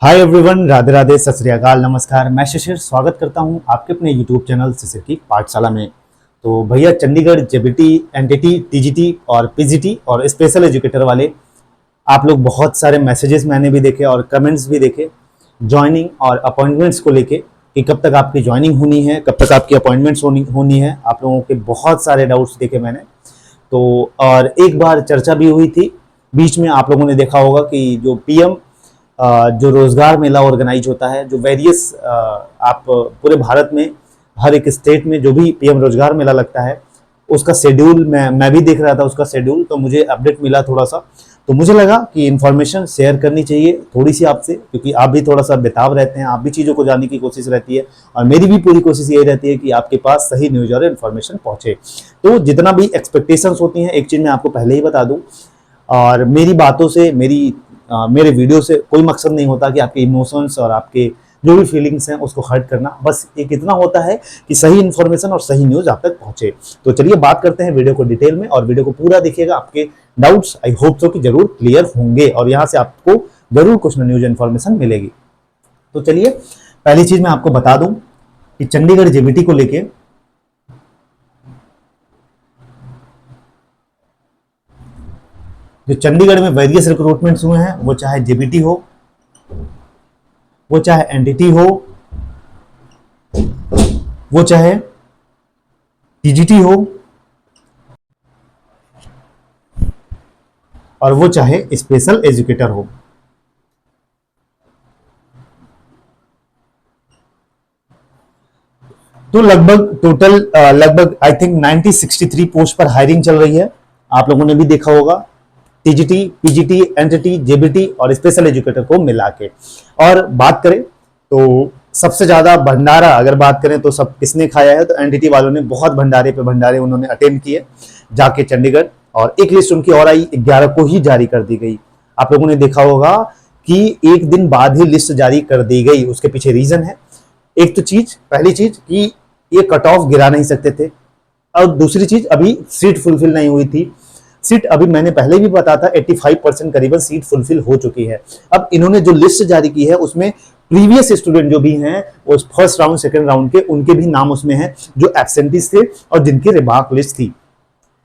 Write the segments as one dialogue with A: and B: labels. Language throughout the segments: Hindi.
A: हाय एवरीवन, राधे राधे, सत श्री अकाल, नमस्कार। मैं शिशिर स्वागत करता हूं आपके अपने यूट्यूब चैनल शिशिर की पाठशाला में। तो भैया, चंडीगढ़ जेबीटी, एनटीटी, टीजीटी और पीजीटी और स्पेशल एजुकेटर वाले आप लोग बहुत सारे मैसेजेस मैंने भी देखे और कमेंट्स भी देखे ज्वाइनिंग और अपॉइंटमेंट्स को लेके कि कब तक आपकी ज्वाइनिंग होनी है, कब तक आपकी अपॉइंटमेंट्स होनी है। आप लोगों के बहुत सारे डाउट्स देखे मैंने। तो और एक बार चर्चा भी हुई थी बीच में, आप लोगों ने देखा होगा कि जो पीएम जो रोजगार मेला ऑर्गेनाइज होता है, जो वेरियस आप पूरे भारत में हर एक स्टेट में जो भी पीएम रोजगार मेला लगता है उसका शेड्यूल मैं भी देख रहा था, उसका शेड्यूल। तो मुझे अपडेट मिला थोड़ा सा, तो मुझे लगा कि इन्फॉर्मेशन शेयर करनी चाहिए थोड़ी सी आपसे, क्योंकि आप भी थोड़ा सा बेताब रहते हैं, आप भी चीज़ों को जानने की कोशिश रहती है और मेरी भी पूरी कोशिश यही रहती है कि आपके पास सही न्यूज और इन्फॉर्मेशन पहुंचे। तो जितना भी एक्सपेक्टेशंस होती हैं, एक चीज़ मैं आपको पहले ही बता दूं, और मेरी बातों से मेरे वीडियो से कोई मकसद नहीं होता कि आपके इमोशंस और आपके जो भी फीलिंग्स हैं उसको हर्ट करना। बस एक इतना होता है कि सही इन्फॉर्मेशन और सही न्यूज आप तक पहुंचे। तो चलिए बात करते हैं वीडियो को डिटेल में, और वीडियो को पूरा देखिएगा। आपके डाउट्स आई होप सो कि जरूर क्लियर होंगे और यहाँ से आपको जरूर कुछ ना न्यूज इन्फॉर्मेशन मिलेगी। तो चलिए पहली चीज मैं आपको बता दूं कि चंडीगढ़ जेबीटी को लेके जो चंडीगढ़ में वेरियस रिक्रूटमेंट्स हुए हैं, वो चाहे जेबीटी हो, वो चाहे एनटीटी हो, वो चाहे टीजीटी हो, और वो चाहे स्पेशल एजुकेटर हो। तो लगभग आई थिंक 63 पोस्ट पर हायरिंग चल रही है। आप लोगों ने भी देखा होगा, टीजीटी, पीजीटी, एनटीटी, जेबीटी और स्पेशल एजुकेटर को मिला के। और बात करें तो सबसे ज्यादा भंडारा अगर बात करें तो सब किसने खाया है, तो एनटीटी वालों ने बहुत भंडारे पे भंडारे उन्होंने अटेंड किए जाके चंडीगढ़। और एक लिस्ट उनकी और आई, 11 को ही जारी कर दी गई। आप लोगों ने देखा होगा कि एक दिन बाद ही लिस्ट जारी कर दी गई। उसके पीछे रीजन है, एक तो पहली चीज कि ये कट ऑफ गिरा नहीं सकते थे, और दूसरी चीज अभी सीट फुलफिल नहीं हुई थी। सीट अभी मैंने पहले भी बताया था 85% करीबन सीट फुलफिल हो चुकी है। अब इन्होंने जो लिस्ट जारी की है उसमें प्रीवियस स्टूडेंट जो भी हैं, वो फर्स्ट राउंड सेकंड राउंड के, उनके भी नाम उसमें हैं जो एब्सेंटीज थे और जिनकी रिमार्क लिस्ट थी।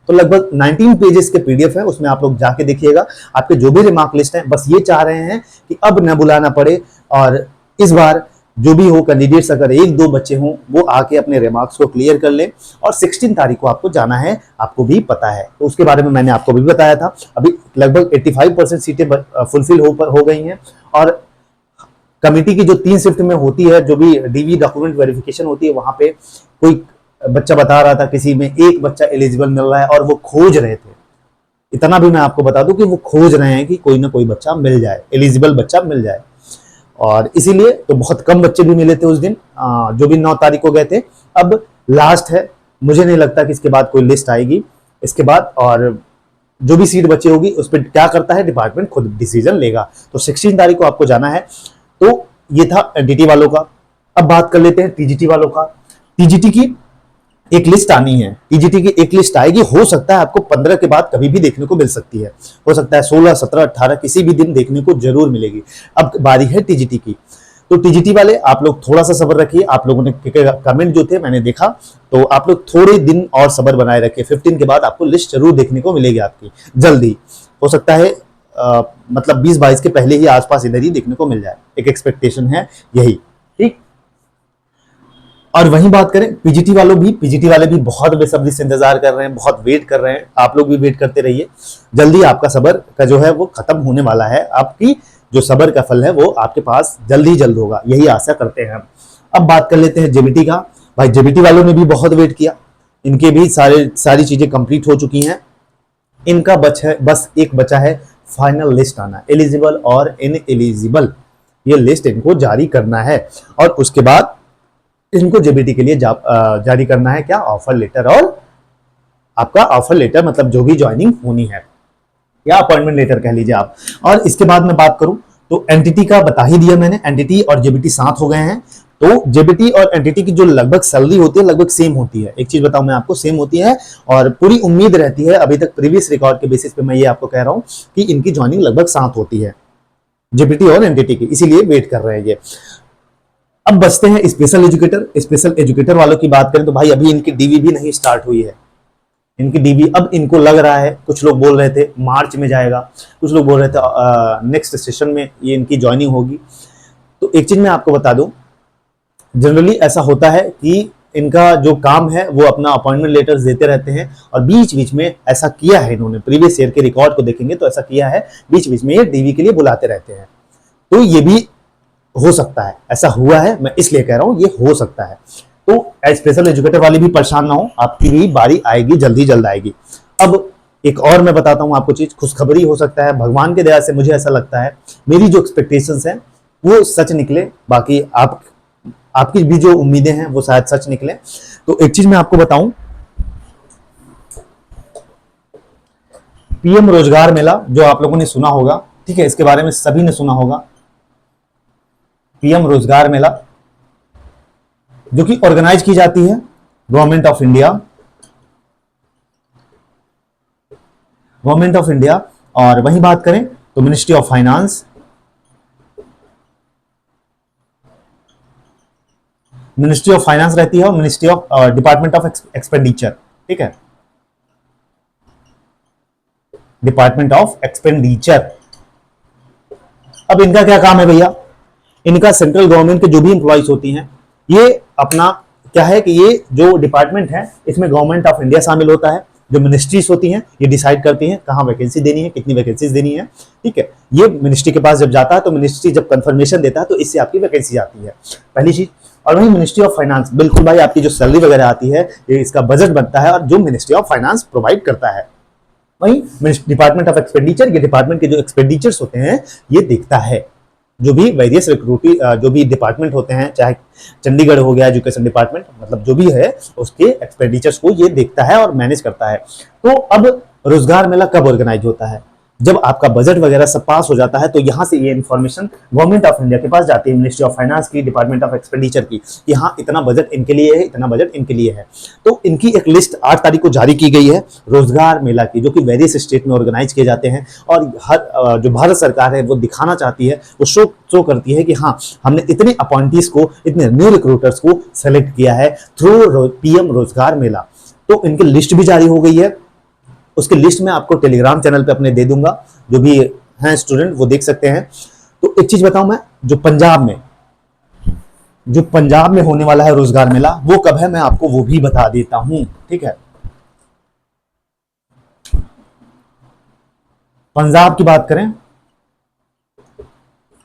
A: तो लगभग 19 पेजेस के पीडीएफ है, उसमें आप लोग जाके देखिएगा। आपके जो भी रिमार्क लिस्ट है, बस ये चाह रहे हैं कि अब न बुलाना पड़े, और इस बार जो भी हो कैंडिडेट्स, अगर एक दो बच्चे हों, वो आके अपने रिमार्क्स को क्लियर कर लें। और 16 तारीख को आपको जाना है, आपको भी पता है, तो उसके बारे में मैंने आपको भी बताया था। अभी लगभग 85% सीटें फुलफिल हो गई हैं। और कमेटी की जो 3 शिफ्ट में होती है, जो भी डीवी डॉक्यूमेंट वेरिफिकेशन होती है, वहां पे कोई बच्चा बता रहा था किसी में एक बच्चा एलिजिबल मिल रहा है और वो खोज रहे थे। इतना भी मैं आपको बता दूं कि वो खोज रहे हैं कि कोई ना कोई बच्चा मिल जाए, एलिजिबल बच्चा मिल जाए। और इसीलिए तो बहुत कम बच्चे भी मिले थे उस दिन, जो भी 9 तारीख को गए थे। अब लास्ट है, मुझे नहीं लगता कि इसके बाद कोई लिस्ट आएगी इसके बाद, और जो भी सीट बची होगी उस पर क्या करता है डिपार्टमेंट खुद डिसीजन लेगा। तो 16 तारीख को आपको जाना है। तो ये था एनटीटी वालों का। अब बात कर लेते हैं टीजीटी वालों का। टीजीटी की एक लिस्ट आनी है, टीजीटी की एक लिस्ट आएगी। हो सकता है आपको 15 के बाद कभी भी देखने को मिल सकती है, हो सकता है 16, 17, 18 किसी भी दिन देखने को जरूर मिलेगी। अब बारी है टीजीटी की। तो टीजीटी वाले आप लोग थोड़ा सा सब्र रखिए। आप लोगों ने कमेंट जो थे मैंने देखा, तो आप लोग थोड़े दिन और सब्र बनाए रखिए। 15 के बाद आपको लिस्ट जरूर देखने को मिलेगी आपकी, जल्दी। हो सकता है मतलब 20-22 के पहले ही आसपास इधर ही देखने को मिल जाए, एक एक्सपेक्टेशन है यही, ठीक। और वहीं बात करें पीजीटी वाले भी बहुत बेसब्री से इंतजार कर रहे हैं, बहुत वेट कर रहे हैं। आप लोग भी वेट करते रहिए, जल्दी आपका सब्र का जो है वो खत्म होने वाला है। आपकी जो सब्र का फल है वो आपके पास जल्द ही जल्द होगा, यही आशा करते हैं हम। अब बात कर लेते हैं जेबीटी का। भाई जेबीटी वालों ने भी बहुत वेट किया, इनके भी सारी चीजें कंप्लीट हो चुकी हैं। इनका बस एक बचा है फाइनल लिस्ट आना, एलिजिबल और इनएलिजिबल, ये लिस्ट इनको जारी करना है। और उसके बाद इनको जेबीटी के लिए जारी करना है क्या, ऑफर लेटर। और आपका ऑफर लेटर मतलब जो भी ज्वाइनिंग होनी है, या अपॉइंटमेंट लेटर कह लीजिए आप। और इसके बाद मैं बात करूं तो एनटीटी का बता ही दिया मैंने, एनटीटी और जेबीटी साथ हो गए हैं। तो जेबीटी और एनटीटी की जो लगभग सैलरी होती है लगभग सेम होती है। एक चीज बताऊं मैं आपको, सेम होती है, और पूरी उम्मीद रहती है, अभी तक प्रीवियस रिकॉर्ड के बेसिस पे मैं ये आपको कह रहा हूं कि इनकी ज्वाइनिंग लगभग साथ होती है। जेबीटी और एनटीटी की, इसीलिए वेट कर रहे हैं ये। अब बचते हैं स्पेशल एजुकेटर। स्पेशल एजुकेटर वालों की बात करें तो भाई अभी इनकी डीवी भी नहीं स्टार्ट हुई है। इनकी डीवी अब इनको लग रहा है, कुछ लोग बोल रहे थे मार्च में जाएगा, कुछ लोग बोल रहे थे नेक्स्ट सेशन में ये इनकी ज्वाइनिंग होगी। तो एक चीज मैं आपको बता दूं, जनरली ऐसा होता है कि इनका जो काम है वो अपना अपॉइंटमेंट लेटर्स देते रहते हैं, और बीच बीच में ऐसा किया है इन्होंने, प्रीवियस ईयर के रिकॉर्ड को देखेंगे तो ऐसा किया है, बीच बीच में ये डीवी के लिए बुलाते रहते हैं। तो ये भी हो सकता है, ऐसा हुआ है, मैं इसलिए कह रहा हूं ये हो सकता है। तो स्पेशल एजुकेटर वाले भी परेशान ना हो, आपकी भी बारी आएगी, जल्दी जल्द आएगी। अब एक और मैं बताता हूं आपको चीज, खुशखबरी हो सकता है, भगवान के दया से मुझे ऐसा लगता है मेरी जो एक्सपेक्टेशंस हैं वो सच निकले, बाकी आपकी भी जो उम्मीदें हैं वो शायद सच निकले। तो एक चीज मैं आपको बताऊं, पीएम रोजगार मेला जो आप लोगों ने सुना होगा, ठीक है, इसके बारे में सभी ने सुना होगा। पीएम रोजगार मेला जो कि ऑर्गेनाइज की जाती है गवर्नमेंट ऑफ इंडिया, और वहीं बात करें तो मिनिस्ट्री ऑफ फाइनेंस, रहती है, और ministry of department of expenditure, ठीक है, डिपार्टमेंट ऑफ एक्सपेंडिचर। अब इनका क्या काम है भैया, इनका सेंट्रल गवर्नमेंट के जो भी एम्प्लॉइज होती हैं, ये अपना क्या है कि ये जो डिपार्टमेंट है इसमें गवर्नमेंट ऑफ इंडिया शामिल होता है, जो मिनिस्ट्रीज होती हैं ये डिसाइड करती हैं कहाँ वैकेंसी देनी है, कितनी वैकेंसीज देनी है, ठीक है। ये मिनिस्ट्री के पास जब जाता है तो मिनिस्ट्री जब कंफर्मेशन देता है तो इससे आपकी वैकेंसी आती है, पहली चीज। और वही मिनिस्ट्री ऑफ फाइनेंस, बिल्कुल भाई, आपकी जो सैलरी वगैरह आती है ये इसका बजट बनता है, और जो मिनिस्ट्री ऑफ फाइनेंस प्रोवाइड करता है। वही डिपार्टमेंट ऑफ एक्सपेंडिचर, ये डिपार्टमेंट के जो एक्सपेंडिचर्स होते हैं ये देखता है, जो भी वेरियस रिक्रूटिंग जो भी डिपार्टमेंट होते हैं, चाहे चंडीगढ़ हो गया एजुकेशन डिपार्टमेंट, मतलब जो भी है उसके एक्सपेंडिचर्स को ये देखता है और मैनेज करता है। तो अब रोजगार मेला कब ऑर्गेनाइज होता है, जब आपका बजट वगैरह सब पास हो जाता है, तो यहां से ये इन्फॉर्मेशन गवर्नमेंट ऑफ इंडिया के पास जाती है, मिनिस्ट्री ऑफ फाइनेंस की, डिपार्टमेंट ऑफ एक्सपेंडिचर की, कि हाँ इतना बजट इनके लिए है, इतना बजट इनके लिए है। तो इनकी एक लिस्ट 8 तारीख को जारी की गई है रोजगार मेला की, जो कि वेरियस स्टेट में ऑर्गेनाइज किए जाते हैं, और हर जो भारत सरकार है वो दिखाना चाहती है, वो शो करती है कि हाँ हमने इतने अपॉइंटीज को, इतने न्यू रिक्रूटर्स को सेलेक्ट किया है थ्रू पीएम रोजगार मेला। तो इनकी लिस्ट भी जारी हो गई है, उसकी लिस्ट मैं आपको टेलीग्राम चैनल पे अपने दे दूंगा, जो भी हैं स्टूडेंट वो देख सकते हैं। तो एक चीज बताऊं मैं, जो पंजाब में होने वाला है रोजगार मेला, वो कब है मैं आपको वो भी बता देता हूं, ठीक है। पंजाब की बात करें,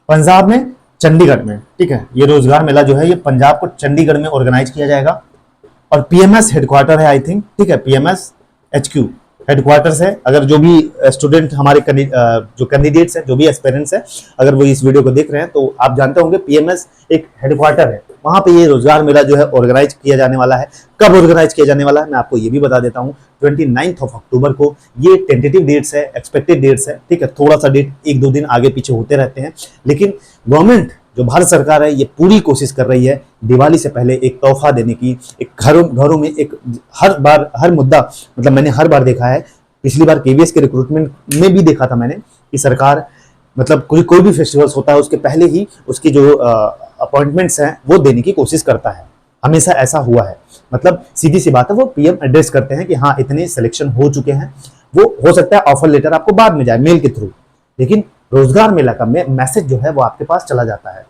A: पंजाब में चंडीगढ़ में, ठीक है, ये रोजगार मेला जो है ये पंजाब को चंडीगढ़ में ऑर्गेनाइज किया जाएगा, और पीएमएस हेडक्वार्टर है आई थिंक, ठीक है, पीएमएस HQ हेडक्वार्टर्स है। अगर जो भी स्टूडेंट हमारे जो कैंडिडेट्स हैं, जो भी एस्पिरेंट्स हैं, अगर वो इस वीडियो को देख रहे हैं तो आप जानते होंगे पीएमएस एक हेडक्वार्टर है, वहां पे ये रोजगार मेला जो है ऑर्गेनाइज किया जाने वाला है। कब ऑर्गेनाइज किया जाने वाला है मैं आपको ये भी बता देता हूँ, 29 अक्टूबर को। ये टेंटेटिव डेट्स है, एक्सपेक्टेड डेट्स है, ठीक है, थोड़ा सा डेट 1-2 दिन आगे पीछे होते रहते हैं, लेकिन गवर्नमेंट जो भारत सरकार है ये पूरी कोशिश कर रही है दिवाली से पहले एक तोहफा देने की, एक घरों में एक हर मुद्दा, मतलब मैंने हर बार देखा है, पिछली बार केवीएस के रिक्रूटमेंट में भी देखा था मैंने कि सरकार मतलब कोई भी फेस्टिवल्स होता है उसके पहले ही उसकी जो अपॉइंटमेंट्स हैं वो देने की कोशिश करता है, हमेशा ऐसा हुआ है। मतलब सीधी सी बात है, वो पीएम एड्रेस करते हैं कि हाँ इतने सिलेक्शन हो चुके हैं, वो हो सकता है ऑफर लेटर आपको बाद में जाए मेल के थ्रू, लेकिन रोजगार मेला का मैसेज जो है वो आपके पास चला जाता है।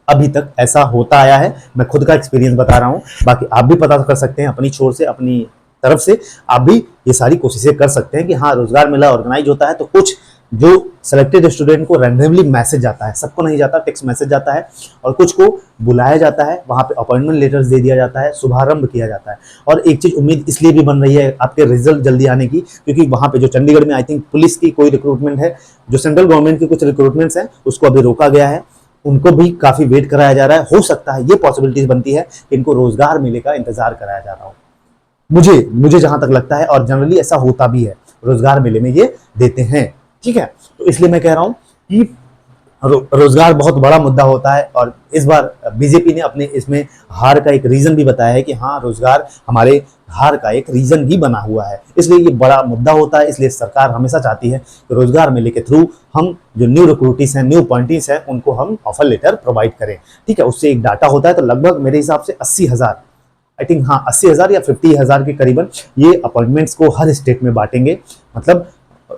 A: अभी तक ऐसा होता आया है, मैं खुद का एक्सपीरियंस बता रहा हूं, बाकी आप भी पता कर सकते हैं अपनी छोर से, अपनी तरफ से आप भी ये सारी कोशिशें कर सकते हैं कि हाँ रोजगार मेला ऑर्गेनाइज होता है तो कुछ जो सिलेक्टेड स्टूडेंट को रैंडमली मैसेज जाता है, सबको नहीं जाता, टेक्स्ट मैसेज जाता है, और कुछ को बुलाया जाता है, वहां पे अपॉइंटमेंट लेटर्स दे दिया जाता है, शुभारंभ किया जाता है। और एक चीज उम्मीद इसलिए भी बन रही है आपके रिजल्ट जल्दी आने की, क्योंकि वहां पे जो चंडीगढ़ में आई थिंक पुलिस की कोई रिक्रूटमेंट है, जो सेंट्रल गवर्नमेंट की कुछ रिक्रूटमेंट्स हैं उसको अभी रोका गया है, उनको भी काफी वेट कराया जा रहा है। हो सकता है ये पॉसिबिलिटीज बनती है कि इनको रोजगार मेले का इंतजार कराया जा रहा हो, मुझे जहां तक लगता है, और जनरली ऐसा होता भी है, रोजगार मेले में ये देते हैं, ठीक है। तो इसलिए मैं कह रहा हूं कि रोजगार बहुत बड़ा मुद्दा होता है और इस बार बीजेपी ने अपने इसमें हार का एक रीजन भी बताया है कि हाँ, रोजगार हमारे हार का एक रीजन भी बना हुआ है, इसलिए ये बड़ा मुद्दा होता है। इसलिए सरकार हमेशा चाहती है कि रोजगार मेले के थ्रू हम जो न्यू रिक्रूटीज हैं, न्यू अपॉइंटीज हैं, उनको हम ऑफर लेटर प्रोवाइड करें। ठीक है, उससे एक डाटा होता है। तो लगभग मेरे हिसाब से 80,000, आई थिंक हाँ 80,000 या 50,000 के करीबन ये अपॉइंटमेंट्स को हर स्टेट में बांटेंगे। मतलब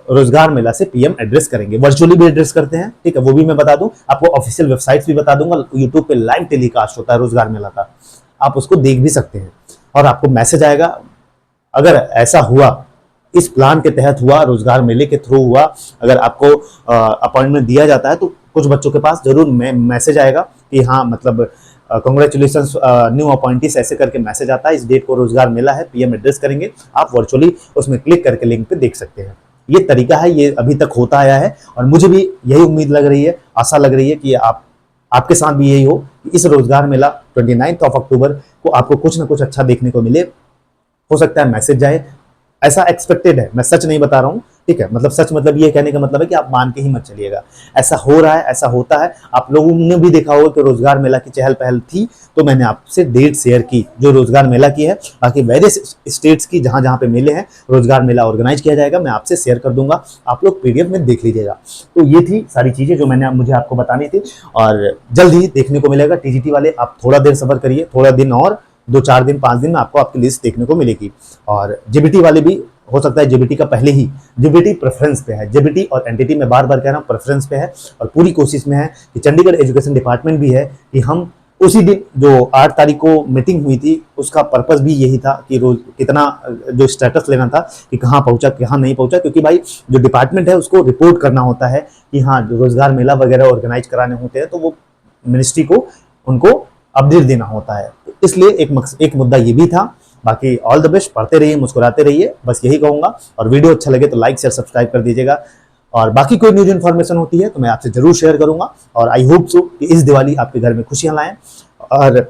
A: रोजगार मेला से पीएम एड्रेस करेंगे, वर्चुअली भी एड्रेस करते हैं। ठीक है, वो भी मैं बता दूं आपको, ऑफिशियल वेबसाइट्स भी बता दूंगा। यूट्यूब पे लाइव टेलीकास्ट होता है रोजगार मेला का, आप उसको देख भी सकते हैं और आपको मैसेज आएगा। अगर ऐसा हुआ, इस प्लान के तहत हुआ, रोजगार मेले के थ्रू हुआ, अगर आपको अपॉइंटमेंट दिया जाता है तो कुछ बच्चों के पास जरूर मैसेज आएगा कि हाँ मतलब कॉन्ग्रेचुलेशन न्यू अपॉइंटीज, ऐसे करके मैसेज आता है। इस डेट को रोजगार मेला है, पीएम एड्रेस करेंगे। आप वर्चुअली उसमें क्लिक करके लिंक पे देख सकते हैं। ये तरीका है, ये अभी तक होता आया है और मुझे भी यही उम्मीद लग रही है, आशा लग रही है कि आपके साथ भी यही हो कि इस रोजगार मेला 29 अक्टूबर को आपको कुछ ना कुछ अच्छा देखने को मिले। हो सकता है मैसेज जाए, ऐसा एक्सपेक्टेड है, मैं सच नहीं बता रहा हूं। ठीक है, मतलब सच मतलब ये कहने का मतलब है कि आप मान के ही मत चलिएगा, ऐसा हो रहा है, ऐसा होता है। आप लोगों ने भी देखा होगा कि रोजगार मेला की चहल पहल थी, तो मैंने आपसे डेट शेयर की जो रोजगार मेला की है। बाकी वेरियस स्टेट्स की जहां जहां पे मेले हैं, रोजगार मेला ऑर्गेनाइज किया जाएगा, मैं आपसे शेयर कर दूंगा, आप लोग पीडीएफ में देख लीजिएगा। तो ये थी सारी चीजें जो मुझे आपको बतानी थी और जल्द ही देखने को मिलेगा। टीजीटी वाले आप थोड़ा देर सब्र करिए, थोड़ा दिन और 2-4 दिन 5 दिन में आपको आपकी लिस्ट देखने को मिलेगी। और जेबीटी वाले भी हो सकता है, जेबीटी का पहले ही, जेबीटी प्रेफरेंस पे है, जेबीटी और एनटीटी में बार बार कह रहा हूँ प्रेफरेंस पे है। और पूरी कोशिश में है कि चंडीगढ़ एजुकेशन डिपार्टमेंट भी है कि हम उसी दिन जो 8 तारीख को मीटिंग हुई थी, उसका पर्पस भी यही था कि रोज कितना जो स्टेटस लेना था कि कहाँ पहुंचा कहाँ नहीं पहुंचा, क्योंकि भाई जो डिपार्टमेंट है उसको रिपोर्ट करना होता है कि हाँ जो रोजगार मेला वगैरह ऑर्गेनाइज कराने होते हैं तो वो मिनिस्ट्री को उनको अपडेट देना होता है। इसलिए एक मुद्दा ये भी था। बाकी ऑल द बेस्ट, पढ़ते रहिए, मुस्कुराते रहिए, बस यही कहूंगा। और वीडियो अच्छा लगे तो लाइक शेयर सब्सक्राइब कर दीजिएगा। और बाकी कोई न्यूज इन्फॉर्मेशन होती है तो मैं आपसे जरूर शेयर करूंगा। और आई होप सो कि इस दिवाली आपके घर में खुशियां लाएं और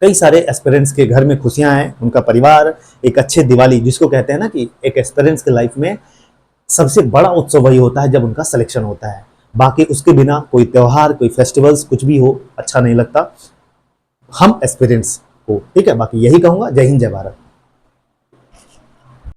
A: कई सारे एस्पिरेंट्स के घर में खुशियां आए, उनका परिवार एक अच्छे दिवाली, जिसको कहते हैं ना कि एक एस्पिरेंट्स के लाइफ में सबसे बड़ा उत्सव वही होता है जब उनका सिलेक्शन होता है। बाकी उसके बिना कोई त्योहार, कोई फेस्टिवल्स, कुछ भी हो अच्छा नहीं लगता हम एस्पिरेंट्स को। ठीक है, बाकी यही कहूंगा। जय हिंद, जय भारत।